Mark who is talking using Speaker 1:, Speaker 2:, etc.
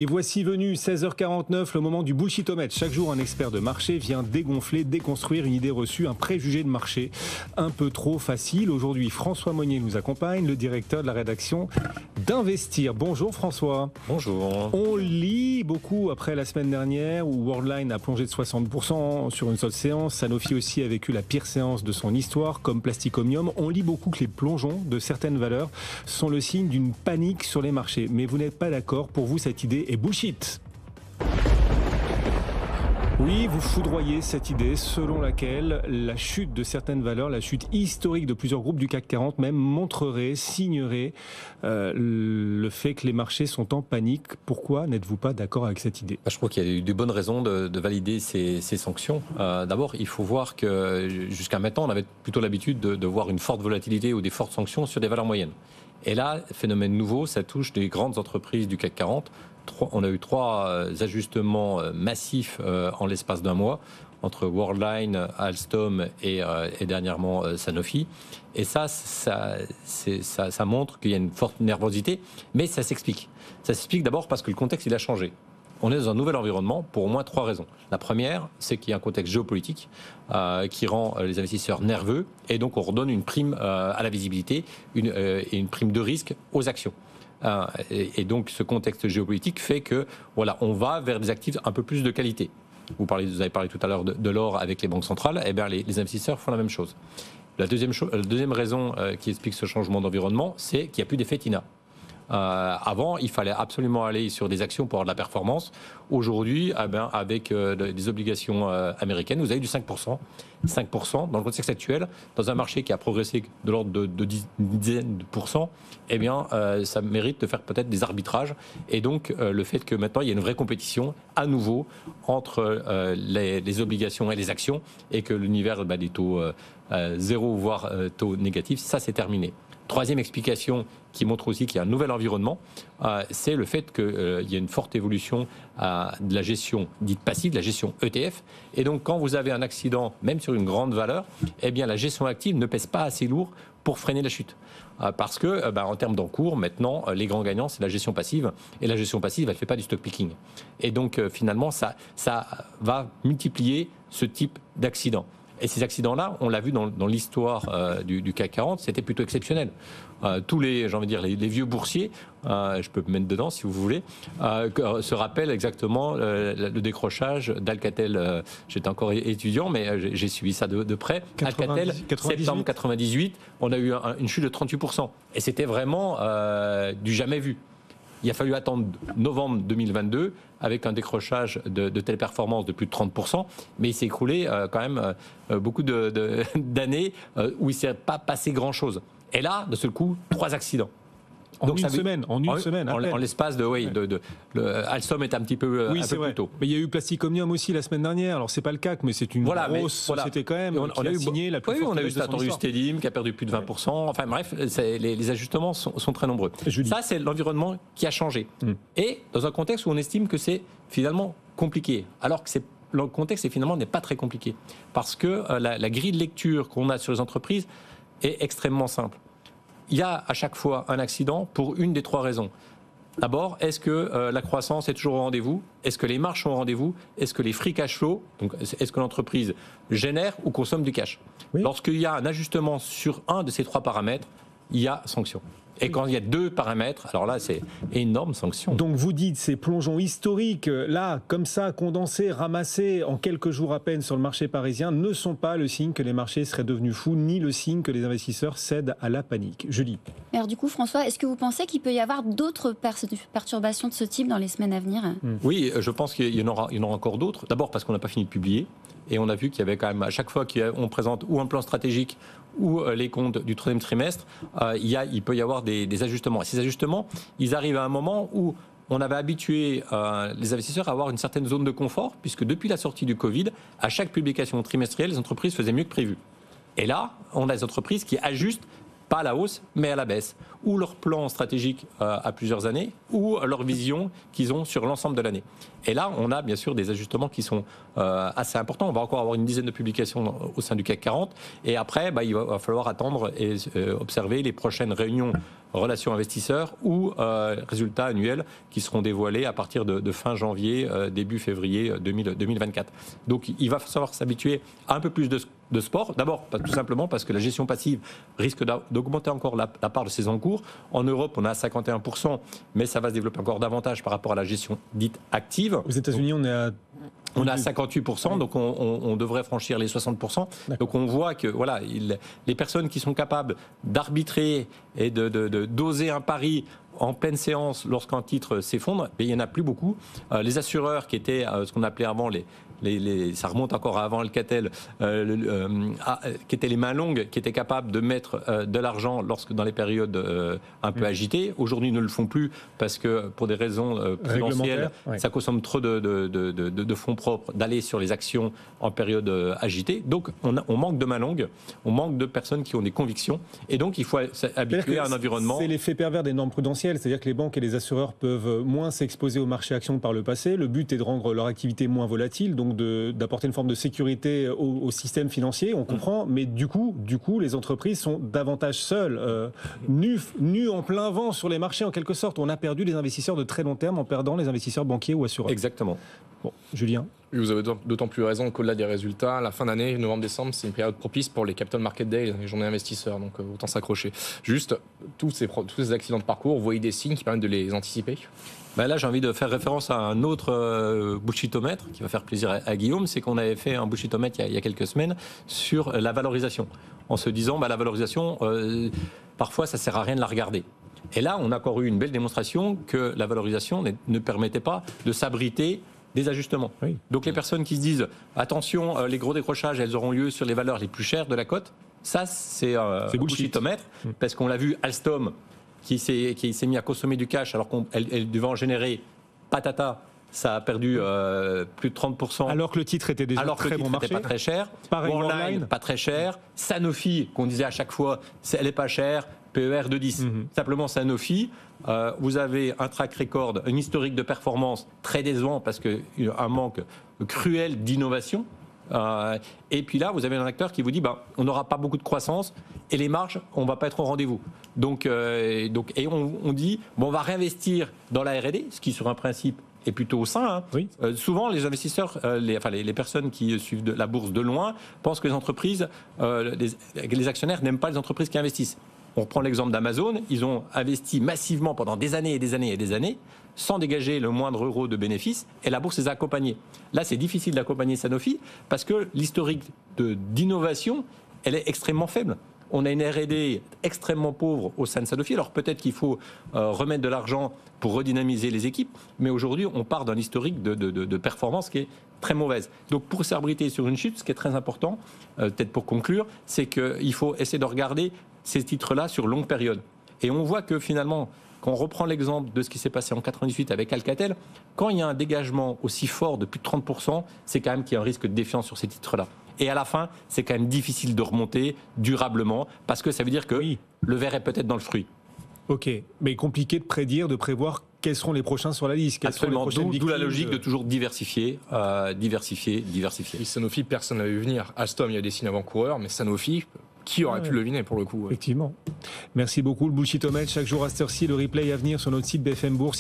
Speaker 1: Et voici venu 16h49, le moment du bullshitomètre. Chaque jour, un expert de marché vient dégonfler, déconstruire une idée reçue, un préjugé de marché un peu trop facile. Aujourd'hui, François Monnier nous accompagne, le directeur de la rédaction d'Investir. Bonjour François.
Speaker 2: Bonjour.
Speaker 1: On lit beaucoup après la semaine dernière où Worldline a plongé de 60% sur une seule séance. Sanofi aussi a vécu la pire séance de son histoire, comme Plastic Omnium. On lit beaucoup que les plongeons de certaines valeurs sont le signe d'une panique sur les marchés. Mais vous n'êtes pas d'accord, pour vous cette idée est bullshit. Oui, vous foudroyez cette idée selon laquelle la chute de certaines valeurs, la chute historique de plusieurs groupes du CAC 40 même, montrerait, signerait le fait que les marchés sont en panique. Pourquoi n'êtes-vous pas d'accord avec cette idée ?
Speaker 2: Je crois qu'il y a eu de bonnes raisons de valider ces sanctions. D'abord, il faut voir que jusqu'à maintenant, on avait plutôt l'habitude de voir une forte volatilité ou des fortes sanctions sur des valeurs moyennes. Et là, phénomène nouveau, ça touche des grandes entreprises du CAC 40. On a eu 3 ajustements massifs en l'espace d'un mois entre Worldline, Alstom et dernièrement Sanofi. Et ça montre qu'il y a une forte nervosité, mais ça s'explique. Ça s'explique d'abord parce que le contexte il a changé. On est dans un nouvel environnement pour au moins 3 raisons. La première, c'est qu'il y a un contexte géopolitique qui rend les investisseurs nerveux et donc on redonne une prime à la visibilité et une prime de risque aux actions. Et donc ce contexte géopolitique fait que voilà, on va vers des actifs un peu plus de qualité. Vous avez parlé tout à l'heure de l'or avec les banques centrales, et bien les investisseurs font la même chose. La deuxième raison qui explique ce changement d'environnement, c'est qu'il n'y a plus d'effet TINA. Avant, il fallait absolument aller sur des actions pour avoir de la performance. Aujourd'hui, avec des obligations américaines, vous avez du 5%. 5% dans le contexte actuel, dans un marché qui a progressé de l'ordre de 10 dizaines de pourcents, eh bien, ça mérite de faire peut-être des arbitrages. Et donc, le fait que maintenant, il y a une vraie compétition à nouveau entre les obligations et les actions et que l'univers des taux zéro, voire taux négatifs, ça, c'est terminé. Troisième explication qui montre aussi qu'il y a un nouvel environnement, c'est le fait qu'il y a une forte évolution de la gestion dite passive, de la gestion ETF. Et donc, quand vous avez un accident, même sur une grande valeur, eh bien, la gestion active ne pèse pas assez lourd pour freiner la chute. Parce que, en termes d'encours, maintenant, les grands gagnants, c'est la gestion passive. Et la gestion passive, elle ne fait pas du stock picking. Et donc, finalement, ça va multiplier ce type d'accident. Et ces accidents-là, on l'a vu dans l'histoire du CAC 40, c'était plutôt exceptionnel. Tous les vieux boursiers, je peux me mettre dedans si vous voulez, se rappellent exactement le décrochage d'Alcatel. J'étais encore étudiant, mais j'ai suivi ça de près. Alcatel, septembre 98, on a eu une chute de 38%. Et c'était vraiment du jamais vu. Il a fallu attendre novembre 2022 avec un décrochage de telle performance de plus de 30%, mais il s'est écroulé quand même beaucoup d'années où il ne s'est pas passé grand-chose. Et là, de ce coup, 3 accidents.
Speaker 1: En une semaine.
Speaker 2: En l'espace Alstom est un petit peu,
Speaker 1: oui,
Speaker 2: un peu plus tôt.
Speaker 1: Mais il y a eu Plastic Omnium aussi la semaine dernière. Alors c'est pas le CAC, mais c'est une grosse société quand même.
Speaker 2: On a signé la plus forte. On a eu Sartorius Stedim qui a perdu plus de 20%. Enfin bref, les ajustements sont très nombreux. Ça, c'est l'environnement qui a changé. Et dans un contexte où on estime que c'est finalement compliqué, alors que le contexte finalement n'est pas très compliqué, parce que la grille de lecture qu'on a sur les entreprises est extrêmement simple. Il y a à chaque fois un accident pour une des 3 raisons. D'abord, est-ce que la croissance est toujours au rendez-vous ? Est-ce que les marges sont au rendez-vous ? Est-ce que les free cash flow, donc est-ce que l'entreprise génère ou consomme du cash ? Oui. Lorsqu'il y a un ajustement sur un de ces 3 paramètres, il y a sanction. Et quand il y a 2 paramètres, alors là, c'est énorme sanction.
Speaker 1: Donc vous dites, ces plongeons historiques, là, comme ça, condensés, ramassés en quelques jours à peine sur le marché parisien, ne sont pas le signe que les marchés seraient devenus fous, ni le signe que les investisseurs cèdent à la panique. Julie.
Speaker 3: Alors du coup, François, est-ce que vous pensez qu'il peut y avoir d'autres perturbations de ce type dans les semaines à venir ?
Speaker 2: Oui, je pense qu'il y en aura encore d'autres. D'abord parce qu'on n'a pas fini de publier. Et on a vu qu'il y avait quand même, à chaque fois qu'on présente ou un plan stratégique ou les comptes du 3e trimestre, il peut y avoir des ajustements. Et ces ajustements, ils arrivent à un moment où on avait habitué les investisseurs à avoir une certaine zone de confort, puisque depuis la sortie du Covid, à chaque publication trimestrielle, les entreprises faisaient mieux que prévu. Et là, on a des entreprises qui ajustent pas à la hausse, mais à la baisse, ou leur plan stratégique à plusieurs années, ou leur vision qu'ils ont sur l'ensemble de l'année. Et là, on a bien sûr des ajustements qui sont assez importants. On va encore avoir une dizaine de publications au sein du CAC 40, et après, il va falloir attendre et observer les prochaines réunions relations investisseurs ou résultats annuels qui seront dévoilés à partir de fin janvier, début février 2024. Donc il va falloir s'habituer à un peu plus de sport. D'abord, tout simplement parce que la gestion passive risque d'augmenter encore la part de ces encours. En Europe, on est à 51%, mais ça va se développer encore davantage par rapport à la gestion dite active.
Speaker 1: Aux États-Unis, on est à
Speaker 2: 58%, donc on devrait franchir les 60%. Donc on voit que voilà, les personnes qui sont capables d'arbitrer et d'oser un pari en pleine séance lorsqu'un titre s'effondre, il n'y en a plus beaucoup. Les assureurs qui étaient ce qu'on appelait avant ça remonte encore à avant Alcatel, qui étaient les mains longues, qui étaient capables de mettre de l'argent dans les périodes un peu agitées. Aujourd'hui, ne le font plus parce que pour des raisons prudentielles, ça consomme trop de fonds propres d'aller sur les actions en période agitée. Donc, on manque de mains longues, on manque de personnes qui ont des convictions, et donc il faut s'habituer à un environnement.
Speaker 1: C'est l'effet pervers des normes prudentielles, c'est-à-dire que les banques et les assureurs peuvent moins s'exposer au marché actions que par le passé. Le but est de rendre leur activité moins volatile, donc d'apporter une forme de sécurité au système financier, on comprend, mais du coup, les entreprises sont davantage seules, nues en plein vent sur les marchés en quelque sorte. On a perdu les investisseurs de très long terme en perdant les investisseurs banquiers ou assureurs.
Speaker 2: Exactement.
Speaker 1: Bon, Julien.
Speaker 4: Vous avez d'autant plus raison qu'au-delà des résultats, la fin d'année, novembre-décembre, c'est une période propice pour les Capital Market Days, les journées investisseurs, donc autant s'accrocher. Juste, tous ces accidents de parcours, vous voyez des signes qui permettent de les anticiper ?
Speaker 2: Là, j'ai envie de faire référence à un autre bullshitomètre qui va faire plaisir à Guillaume. C'est qu'on avait fait un bullshitomètre il y a quelques semaines sur la valorisation. En se disant, la valorisation, parfois, ça ne sert à rien de la regarder. Et là, on a encore eu une belle démonstration que la valorisation ne permettait pas de s'abriter des ajustements. Oui. Donc les personnes qui se disent, attention, les gros décrochages, elles auront lieu sur les valeurs les plus chères de la cote, ça, c'est bullshitomètre, parce qu'on l'a vu, Alstom, qui s'est mis à consommer du cash alors qu'elle devait en générer patata, ça a perdu plus de 30%.
Speaker 1: Alors que le titre était déjà très bon marché.
Speaker 2: Pas très cher.
Speaker 1: Pareil,
Speaker 2: Worldline, pas très cher. Sanofi, qu'on disait à chaque fois, elle n'est pas chère. PER de 10. Simplement Sanofi, vous avez un track record, un historique de performance très décevant parce qu'un manque cruel d'innovation. Et puis là, vous avez un acteur qui vous dit on n'aura pas beaucoup de croissance et les marges, on ne va pas être au rendez-vous. Donc, on dit on va réinvestir dans la R&D, ce qui sur un principe est plutôt sain. Oui. Souvent, les investisseurs, les personnes qui suivent la bourse de loin, pensent que les entreprises, les actionnaires n'aiment pas les entreprises qui investissent. On reprend l'exemple d'Amazon, ils ont investi massivement pendant des années et des années et des années, sans dégager le moindre euro de bénéfice, et la bourse les a accompagnés. Là, c'est difficile d'accompagner Sanofi, parce que l'historique d'innovation, elle est extrêmement faible. On a une R&D extrêmement pauvre au sein de Sanofi, alors peut-être qu'il faut remettre de l'argent pour redynamiser les équipes, mais aujourd'hui, on part d'un historique de performance qui est très mauvaise. Donc pour s'abriter sur une chute, ce qui est très important, peut-être pour conclure, c'est qu'il faut essayer de regarder ces titres-là sur longue période. Et on voit que finalement, quand on reprend l'exemple de ce qui s'est passé en 98 avec Alcatel, quand il y a un dégagement aussi fort de plus de 30%, c'est quand même qu'il y a un risque de défiance sur ces titres-là. Et à la fin, c'est quand même difficile de remonter durablement, parce que ça veut dire que le verre est peut-être dans le fruit.
Speaker 1: Ok, mais compliqué de prévoir quels seront les prochains sur la liste.
Speaker 2: Absolument, d'où la logique de toujours diversifier.
Speaker 4: Et Sanofi, personne ne l'a vu venir. Alstom, il y a des signes avant-coureurs, mais Sanofi, qui aurait pu le deviner pour le coup.
Speaker 1: Effectivement. Merci beaucoup. Le bullshitomètre, chaque jour à cette heure-ci, le replay à venir sur notre site BFM Bourse.